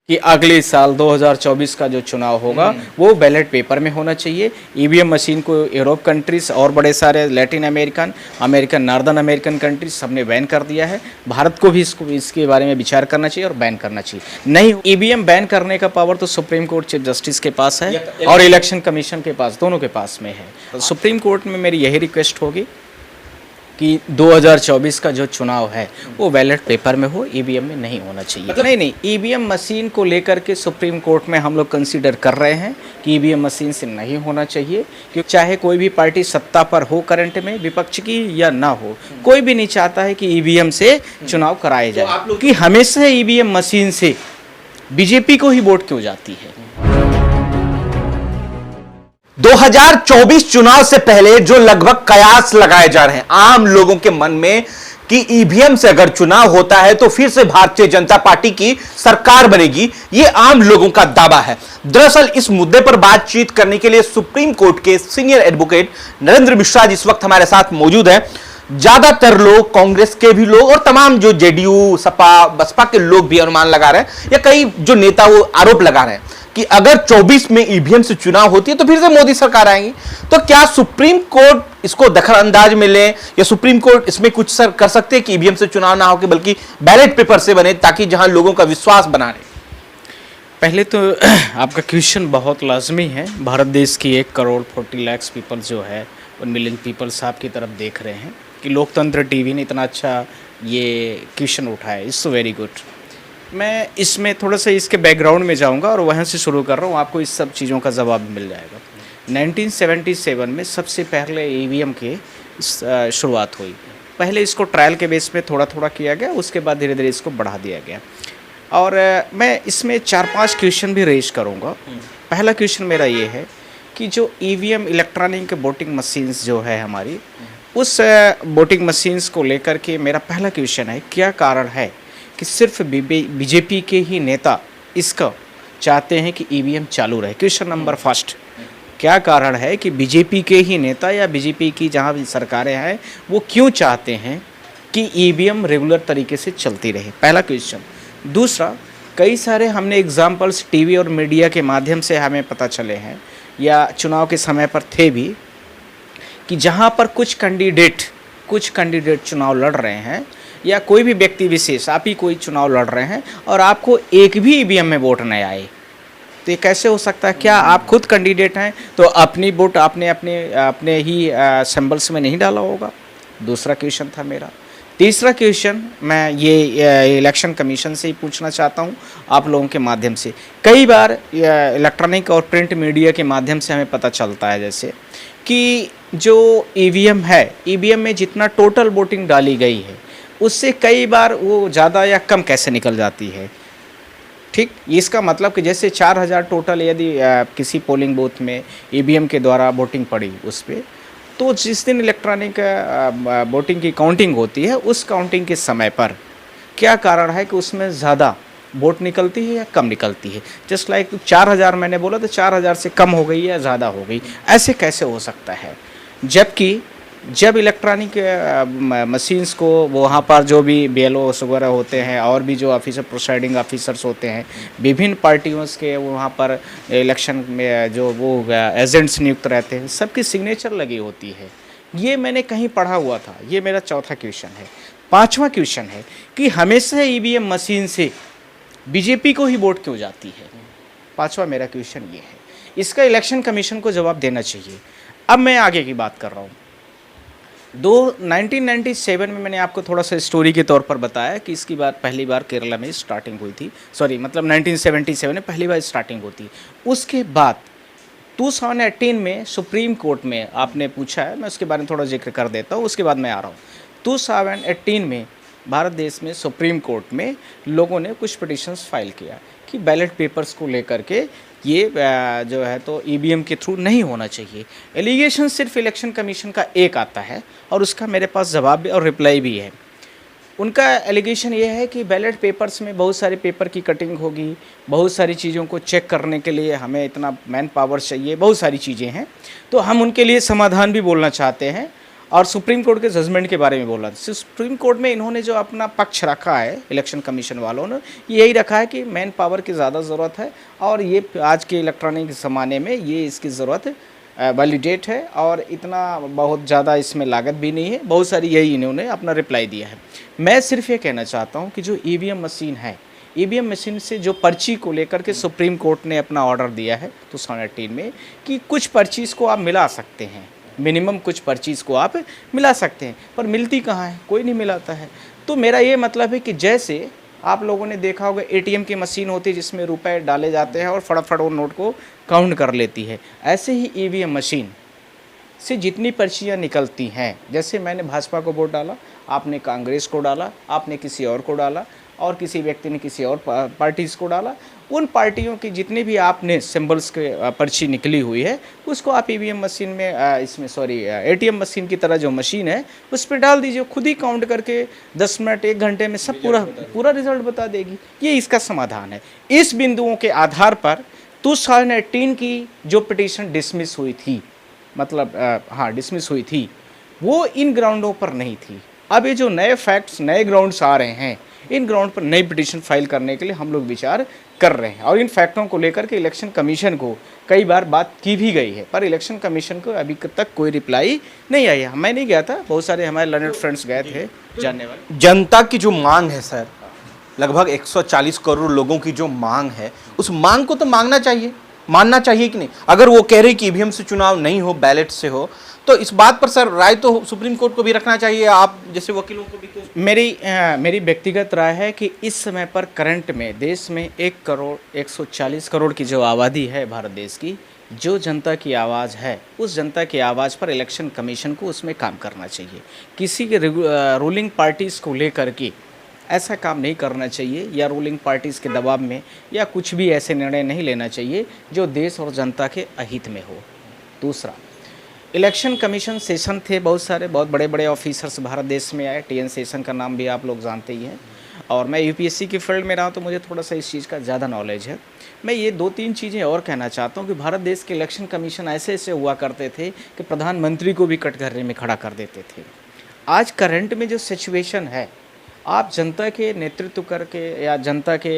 कि अगले साल 2024 का जो चुनाव होगा वो बैलेट पेपर में होना चाहिए। ईवीएम मशीन को यूरोप कंट्रीज और बड़े सारे Latin American northern American countries सबने बैन कर दिया है। भारत को भी इसके बारे में विचार करना चाहिए और बैन करना चाहिए। नहीं, ईवीएम बैन करने का पावर तो सुप्रीम कोर्ट चीफ जस्टिस के पास है और इलेक्शन कमीशन के पास, दोनों के पास में है। सुप्रीम कोर्ट में मेरी यही रिक्वेस्ट होगी कि 2024 का जो चुनाव है वो बैलेट पेपर में हो, ईवीएम में नहीं होना चाहिए। नहीं, ईवीएम मशीन को लेकर के सुप्रीम कोर्ट में हम लोग कंसीडर कर रहे हैं कि ईवीएम मशीन से नहीं होना चाहिए, क्योंकि चाहे कोई भी पार्टी सत्ता पर हो करंट में, विपक्ष की या ना हो, कोई भी नहीं चाहता है कि ईवीएम से चुनाव कराए जाए। कि हमेशा ईवीएम मशीन से बीजेपी को ही वोट क्यों जाती है। 2024 चुनाव से पहले जो लगभग कयास लगाए जा रहे हैं आम लोगों के मन में कि ईवीएम से अगर चुनाव होता है तो फिर से भारतीय जनता पार्टी की सरकार बनेगी, ये आम लोगों का दावा है। दरअसल इस मुद्दे पर बातचीत करने के लिए सुप्रीम कोर्ट के सीनियर एडवोकेट नरेंद्र मिश्रा इस वक्त हमारे साथ मौजूद हैं। ज्यादातर लोग, कांग्रेस के भी लोग और तमाम जो जेडीयू, सपा, बसपा के लोग भी अनुमान लगा रहे हैं या कई जो नेता वो आरोप लगा रहे हैं कि अगर 24 में ईवीएम से चुनाव होती है तो फिर से मोदी सरकार आएगी। तो क्या सुप्रीम कोर्ट इसको दखल अंदाज में ले या सुप्रीम कोर्ट इसमें कुछ कर सकते हैं कि ईवीएम से चुनाव ना हो के बल्कि बैलेट पेपर से बने, ताकि जहां लोगों का विश्वास बना रहे। पहले तो आपका क्वेश्चन बहुत लाजमी है। भारत देश की 1 करोड़ 40 लाख पीपल जो है, 1 मिलियन पीपल्स आपकी तरफ देख रहे हैं कि लोकतंत्र टीवी ने इतना अच्छा ये क्वेश्चन उठाया। It's very good. मैं इसमें थोड़ा सा इसके बैकग्राउंड में जाऊंगा और वहाँ से शुरू कर रहा हूँ, आपको इस सब चीज़ों का जवाब मिल जाएगा। 1977 में सबसे पहले ईवीएम की शुरुआत हुई। पहले इसको ट्रायल के बेस पे थोड़ा थोड़ा किया गया, उसके बाद धीरे धीरे इसको बढ़ा दिया गया। और मैं इसमें 4-5 क्वेश्चन भी रेज करूँगा। पहला क्वेश्चन मेरा ये है कि जो ईवीएम इलेक्ट्रॉनिक वोटिंग मशीन्स जो है हमारी, उस वोटिंग मशीन्स को लेकर के मेरा पहला क्वेश्चन है, क्या कारण है कि सिर्फ बीजेपी के ही नेता इसका चाहते हैं कि ईवीएम चालू रहे। क्वेश्चन नंबर फर्स्ट, क्या कारण है कि बीजेपी के ही नेता या बीजेपी की जहां भी सरकारें हैं वो क्यों चाहते हैं कि ईवीएम रेगुलर तरीके से चलती रहे। पहला क्वेश्चन। दूसरा, कई सारे हमने एग्जाम्पल्स टीवी और मीडिया के माध्यम से हमें पता चले हैं या चुनाव के समय पर थे भी कि जहाँ पर कुछ कैंडिडेट चुनाव लड़ रहे हैं या कोई भी व्यक्ति विशेष, आप ही कोई चुनाव लड़ रहे हैं और आपको एक भी ईवीएम में वोट नहीं आए, तो ये कैसे हो सकता है। क्या आप खुद कैंडिडेट हैं तो अपनी वोट आपने अपने ही सिंबल्स में नहीं डाला होगा। दूसरा क्वेश्चन था मेरा। तीसरा क्वेश्चन मैं ये इलेक्शन कमीशन से ही पूछना चाहता हूँ आप लोगों के माध्यम से। कई बार इलेक्ट्रॉनिक और प्रिंट मीडिया के माध्यम से हमें पता चलता है जैसे कि जो ईवीएम है, ईवीएम में जितना टोटल वोटिंग डाली गई है उससे कई बार वो ज़्यादा या कम कैसे निकल जाती है। ठीक, इसका मतलब कि जैसे 4000 टोटल यदि किसी पोलिंग बूथ में ईवीएम के द्वारा वोटिंग पड़ी उस पर, तो जिस दिन इलेक्ट्रॉनिक वोटिंग की काउंटिंग होती है उस काउंटिंग के समय पर क्या कारण है कि उसमें ज़्यादा वोट निकलती है या कम निकलती है। जस्ट लाइक 4000 मैंने बोला तो 4000 से कम हो गई या ज़्यादा हो गई, ऐसे कैसे हो सकता है। जबकि जब इलेक्ट्रॉनिक मशीन्स को वहाँ पर जो भी BLOs वगैरह होते हैं और भी जो ऑफिसर, प्रोसाइडिंग ऑफिसर्स होते हैं, विभिन्न पार्टियों के वहाँ पर इलेक्शन में जो वो एजेंट्स नियुक्त रहते हैं, सबकी सिग्नेचर लगी होती है। ये मैंने कहीं पढ़ा हुआ था। ये मेरा चौथा क्वेश्चन है। पाँचवा क्वेश्चन है कि हमेशा ईवीएम मशीन से बीजेपी को ही वोट क्यों जाती है। पाँचवा मेरा क्वेश्चन ये है। इसका इलेक्शन कमीशन को जवाब देना चाहिए। अब मैं आगे की बात कर रहा हूँ। 1997 में मैंने आपको थोड़ा सा स्टोरी के तौर पर बताया कि इसकी बात पहली बार केरला में स्टार्टिंग हुई थी। सॉरी, मतलब 1977 में पहली बार स्टार्टिंग होती। उसके बाद 2018 में सुप्रीम कोर्ट में आपने पूछा है, मैं उसके बारे में थोड़ा जिक्र कर देता हूँ, उसके बाद मैं आ रहा हूँ। 2018 में भारत देश में सुप्रीम कोर्ट में लोगों ने कुछ पिटिशंस फाइल किया कि बैलेट पेपर्स को लेकर के ये जो है तो ईवीएम के थ्रू नहीं होना चाहिए। एलिगेशन सिर्फ इलेक्शन कमीशन का एक आता है और उसका मेरे पास जवाब भी और रिप्लाई भी है। उनका एलिगेशन ये है कि बैलेट पेपर्स में बहुत सारे पेपर की कटिंग होगी, बहुत सारी चीज़ों को चेक करने के लिए हमें इतना मैन पावर चाहिए, बहुत सारी चीज़ें हैं। तो हम उनके लिए समाधान भी बोलना चाहते हैं और सुप्रीम कोर्ट के जजमेंट के बारे में बोला। सुप्रीम कोर्ट में इन्होंने जो अपना पक्ष रखा है इलेक्शन कमीशन वालों ने, यही रखा है कि मैन पावर की ज़्यादा ज़रूरत है और ये आज के इलेक्ट्रॉनिक ज़माने में ये इसकी ज़रूरत वैलिडेट है और इतना बहुत ज़्यादा इसमें लागत भी नहीं है। बहुत सारी यही इन्होंने अपना रिप्लाई दिया है। मैं सिर्फ ये कहना चाहता हूँ कि जो ईवीएम मशीन है, ईवीएम मशीन से जो पर्ची को लेकर के सुप्रीम कोर्ट ने अपना ऑर्डर दिया है 2018 में कि कुछ पर्चीज़ को आप मिला सकते हैं, मिनिमम कुछ पर्चीज़ को आप मिला सकते हैं, पर मिलती कहाँ है? कोई नहीं मिलाता है। तो मेरा ये मतलब है कि जैसे आप लोगों ने देखा होगा एटीएम की मशीन होती है जिसमें रुपए डाले जाते हैं और फटाफट वो नोट को काउंट कर लेती है, ऐसे ही ईवीएम मशीन से जितनी पर्चियाँ निकलती हैं, जैसे मैंने भाजपा को वोट डाला, आपने कांग्रेस को डाला, आपने किसी और को डाला और किसी व्यक्ति ने किसी और पार्टीज़ को डाला, उन पार्टियों की जितने भी आपने सिंबल्स के पर्ची निकली हुई है उसको आप ईवीएम मशीन में इसमें एटीएम मशीन की तरह जो मशीन है उस पर डाल दीजिए, खुद ही काउंट करके 10 मिनट 1 घंटे में सब पूरा रिजल्ट बता देगी। ये इसका समाधान है। इस बिंदुओं के आधार पर 2018 की जो पिटीशन डिसमिस हुई थी, मतलब डिसमिस हुई थी, वो इन ग्राउंडों पर नहीं थी। अब ये जो नए फैक्ट्स, नए ग्राउंड्स आ रहे हैं, इन ग्राउंड पर नई पिटीशन फाइल करने के लिए हम लोग विचार कर रहे हैं और इन फैक्टों को लेकर के इलेक्शन कमीशन को कई बार बात की भी गई है, पर इलेक्शन कमीशन को अभी तक कोई रिप्लाई नहीं आई है। मैं नहीं गया था, बहुत सारे हमारे लर्नेड फ्रेंड्स गए थे जानने वाले। जनता की जो मांग है सर, लगभग 140 करोड़ लोगों की जो मांग है, उस मांग को तो मांगना चाहिए, मानना चाहिए कि नहीं? अगर वो कह रहे कि ईवीएम से चुनाव नहीं हो, बैलेट से हो, तो इस बात पर सर राय तो सुप्रीम कोर्ट को भी रखना चाहिए, आप जैसे वकीलों को भी। तो मेरी व्यक्तिगत राय है कि इस समय पर करंट में देश में 1 करोड़ 140 करोड़ की जो आबादी है भारत देश की, जो जनता की आवाज़ है, उस जनता की आवाज़ पर इलेक्शन कमीशन को उसमें काम करना चाहिए। किसी के रूलिंग पार्टीज़ को लेकर के ऐसा काम नहीं करना चाहिए या रूलिंग पार्टीज़ के दबाव में या कुछ भी ऐसे निर्णय नहीं लेना चाहिए जो देश और जनता के अहित में हो। दूसरा, इलेक्शन कमीशन सेशन थे, बहुत सारे बहुत बड़े बड़े ऑफिसर्स भारत देश में आए। टीएन सेशन का नाम भी आप लोग जानते ही हैं और मैं यूपीएससी की फील्ड में रहा हूँ तो मुझे थोड़ा सा इस चीज़ का ज़्यादा नॉलेज है। मैं ये 2-3 चीज़ें और कहना चाहता हूँ कि भारत देश के इलेक्शन कमीशन ऐसे ऐसे हुआ करते थे कि प्रधानमंत्री को भी कटघरे में खड़ा कर देते थे। आज करंट में जो सिचुएशन है, आप जनता के नेतृत्व करके या जनता के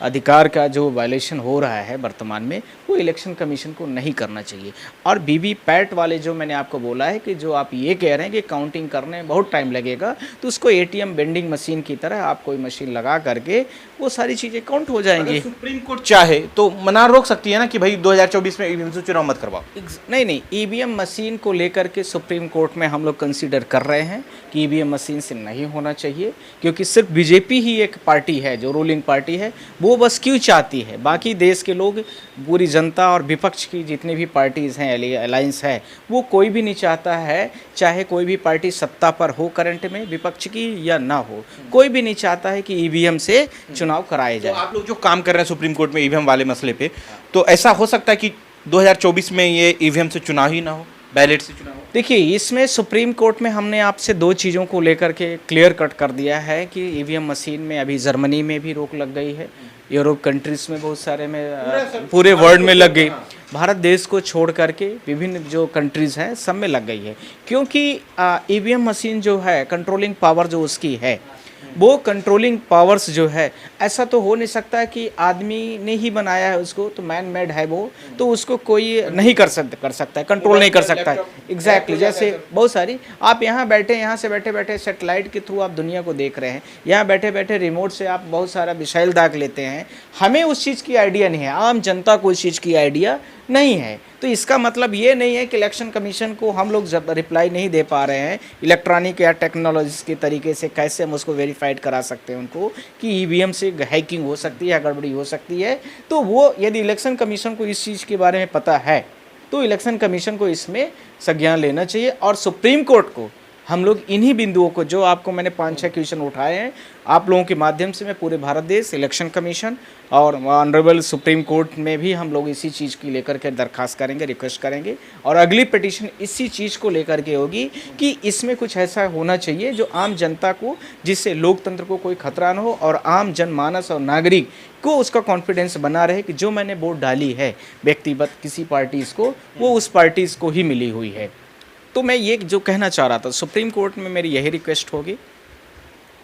अधिकार का जो वायलेशन हो रहा है वर्तमान में, वो इलेक्शन कमीशन को नहीं करना चाहिए। और वीवीपैट वाले जो मैंने आपको बोला है कि जो आप ये कह रहे हैं कि काउंटिंग करने में बहुत टाइम लगेगा, तो उसको एटीएम वेंडिंग मशीन की तरह आप कोई मशीन लगा करके वो सारी चीज़ें काउंट हो जाएंगी। सुप्रीम कोर्ट चाहे तो मना रोक सकती है ना कि भाई 2024 में ईवीएम से चुनाव मत करवाओ। नहीं, ईवीएम मशीन को लेकर के सुप्रीम कोर्ट में हम लोग कंसीडर कर रहे हैं कि ईवीएम मशीन से नहीं होना चाहिए, क्योंकि सिर्फ बीजेपी ही एक पार्टी है जो रूलिंग पार्टी है, वो बस क्यों चाहती है। बाकी देश के लोग, पूरी जनता और विपक्ष की जितनी भी पार्टीज़ हैं, अलायंस है, वो कोई भी नहीं चाहता है, चाहे कोई भी पार्टी सत्ता पर हो करंट में विपक्ष की या ना हो, कोई भी नहीं चाहता है कि ईवीएम से चुनाव कराए जाए। तो आप लोग जो काम कर रहे हैं सुप्रीम कोर्ट में ईवीएम वाले मसले पे, तो ऐसा हो सकता है कि 2024 में ये ईवीएम से चुनाव ही ना हो, बैलेट से चुनाव हो? देखिए, इसमें सुप्रीम कोर्ट में हमने आपसे 2 चीज़ों को लेकर के क्लियर कट कर दिया है कि ईवीएम मशीन में अभी जर्मनी में भी रोक लग गई है, यूरोप कंट्रीज़ में बहुत सारे में, पूरे वर्ल्ड में लग गई। भारत देश को छोड़ करके विभिन्न जो कंट्रीज़ हैं सब में लग गई है, क्योंकि ईवीएम मशीन जो है, कंट्रोलिंग पावर जो उसकी है, वो कंट्रोलिंग पावर्स जो है, ऐसा तो हो नहीं सकता है कि आदमी ने ही बनाया है उसको, तो मैन मेड है वो, तो उसको कोई नहीं कर सकता है, कंट्रोल नहीं कर सकता है। एग्जैक्टली, जैसे बहुत सारी आप यहाँ बैठे, यहाँ से बैठे बैठे सेटेलाइट के थ्रू आप दुनिया को देख रहे हैं, यहाँ बैठे बैठे रिमोट से आप बहुत सारा मिसाइल दाग लेते हैं। हमें उस चीज़ की आइडिया नहीं है, आम जनता को उस चीज़ की आइडिया नहीं है। तो इसका मतलब ये नहीं है कि इलेक्शन कमीशन को हम लोग जब रिप्लाई नहीं दे पा रहे हैं इलेक्ट्रॉनिक या टेक्नोलॉजीज के तरीके से, कैसे हम उसको वेरीफाइड करा सकते हैं उनको कि ईवीएम से हैकिंग हो सकती है या गड़बड़ी हो सकती है। तो वो यदि इलेक्शन कमीशन को इस चीज़ के बारे में पता है तो इलेक्शन कमीशन को इसमें संज्ञान लेना चाहिए। और सुप्रीम कोर्ट को हम लोग इन्हीं बिंदुओं को, जो आपको मैंने 5-6 क्वेश्चन उठाए हैं, आप लोगों के माध्यम से मैं पूरे भारत देश इलेक्शन कमीशन और ऑनरेबल सुप्रीम कोर्ट में भी हम लोग इसी चीज़ की लेकर के दरखास्त करेंगे, रिक्वेस्ट करेंगे। और अगली पिटीशन इसी चीज़ को लेकर के होगी कि इसमें कुछ ऐसा होना चाहिए जो आम जनता को, जिससे लोकतंत्र को कोई खतरा न हो और आम जनमानस और नागरिक को उसका कॉन्फिडेंस बना रहे कि जो मैंने वोट डाली है व्यक्तिगत किसी पार्टीज़ को, वो उस पार्टीज़ को ही मिली हुई है। तो मैं ये जो कहना चाह रहा था, सुप्रीम कोर्ट में मेरी यही रिक्वेस्ट होगी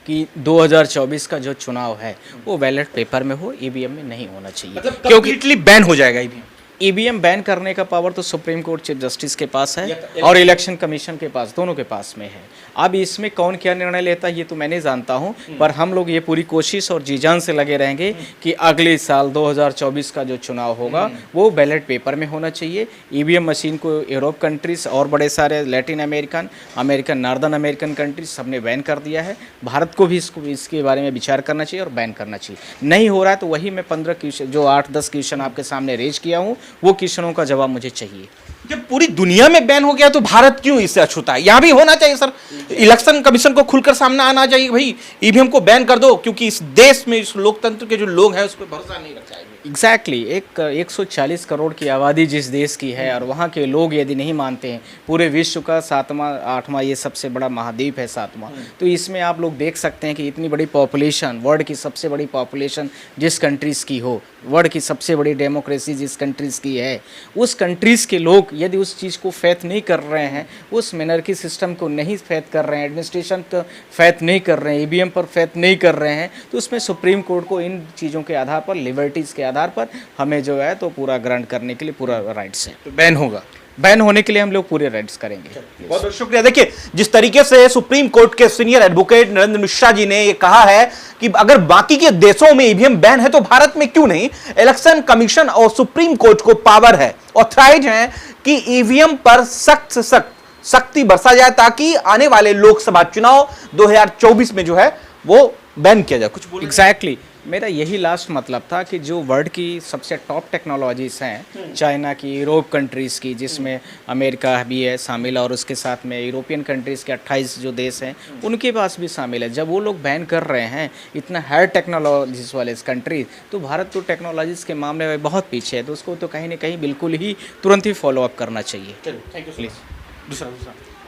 कि 2024 का जो चुनाव है वो बैलेट पेपर में हो, ईवीएम में नहीं होना चाहिए। मतलब कंप्लीटली बैन हो जाएगा ईवीएम। ईवीएम बैन करने का पावर तो सुप्रीम कोर्ट चीफ जस्टिस के पास है और इलेक्शन कमीशन के पास, दोनों के पास में है। अब इसमें कौन क्या निर्णय लेता है ये तो मैं नहीं जानता हूं, पर हम लोग ये पूरी कोशिश और जी जान से लगे रहेंगे कि अगले साल 2024 का जो चुनाव होगा वो बैलेट पेपर में होना चाहिए। ईवीएम मशीन को यूरोप कंट्रीज और बड़े सारे Latin American, northern American countries सबने बैन कर दिया है। भारत को भी इसके बारे में विचार करना चाहिए और बैन करना चाहिए। नहीं हो रहा है तो वही मैं 15 क्वेश्चन, जो 8-10 क्वेश्चन आपके सामने रेज किया हूँ, वो क्वेश्चनों का जवाब मुझे चाहिए। जब पूरी दुनिया में बैन हो गया तो भारत क्यों इससे अछूता है? यहां भी होना चाहिए सर, इलेक्शन कमीशन को खुलकर सामने आना चाहिए, भाई ईवीएम को बैन कर दो, क्योंकि इस देश में इस लोकतंत्र के जो लोग हैं उस पर भरोसा नहीं रख जाएंगे। एग्जैक्टली एक 140 करोड़ की आबादी जिस देश की है और वहाँ के लोग यदि नहीं मानते हैं, पूरे विश्व का 7वां 8वां ये सबसे बड़ा महाद्वीप है 7वां, तो इसमें आप लोग देख सकते हैं कि इतनी बड़ी पॉपुलेशन, वर्ल्ड की सबसे बड़ी पॉपुलेशन जिस कंट्रीज़ की हो, वर्ल्ड की सबसे बड़ी डेमोक्रेसी जिस कंट्रीज़ की है, उस कंट्रीज़ के लोग यदि उस चीज़ को फेथ नहीं कर रहे हैं, उस मिनर्की सिस्टम को नहीं फेथ कर रहे हैं, एडमिनिस्ट्रेशन पर फेथ नहीं कर रहे हैं, ईवीएम पर फेथ नहीं कर रहे हैं, तो उसमें सुप्रीम कोर्ट को इन चीज़ों के आधार पर, लिबर्टीज़ के आधार पर हमें जो है तो पूरा ग्रांट करने के लिए पूरा राइट्स है। तो बैन होगा, बैन होने के लिए हम लोग पूरे राइट्स करेंगे। बहुत बहुत शुक्रिया। देखिए, जिस तरीके से सुप्रीम कोर्ट के सीनियर एडवोकेट नरेंद्र मिश्रा जी ने ये कहा है कि अगर बाकी के देशों में ईवीएम बैन है तो भारत में क्यों नहीं। इलेक्शन कमीशन और सुप्रीम कोर्ट को पावर है, ऑथराइज है कि ईवीएम पर सख्त से सख्त सख्ती बरसा जाए ताकि आने वाले लोकसभा चुनाव 2024 में जो है वो बैन किया जाए। कुछ बोल एग्जैक्टली मेरा यही लास्ट मतलब था कि जो वर्ल्ड की सबसे टॉप टेक्नोलॉजीज हैं, चाइना की, यूरोप कंट्रीज़ की, जिसमें अमेरिका भी है शामिल और उसके साथ में यूरोपियन कंट्रीज़ के 28 जो देश हैं उनके पास भी शामिल है। जब वो लोग बैन कर रहे हैं इतना हायर टेक्नोलॉजीज वाले कंट्रीज, तो भारत तो टेक्नोलॉजीज़ के मामले में बहुत पीछे है, तो उसको तो कहीं ना कहीं बिल्कुल ही तुरंत ही फॉलो अप करना चाहिए। Thank you please. दूसरा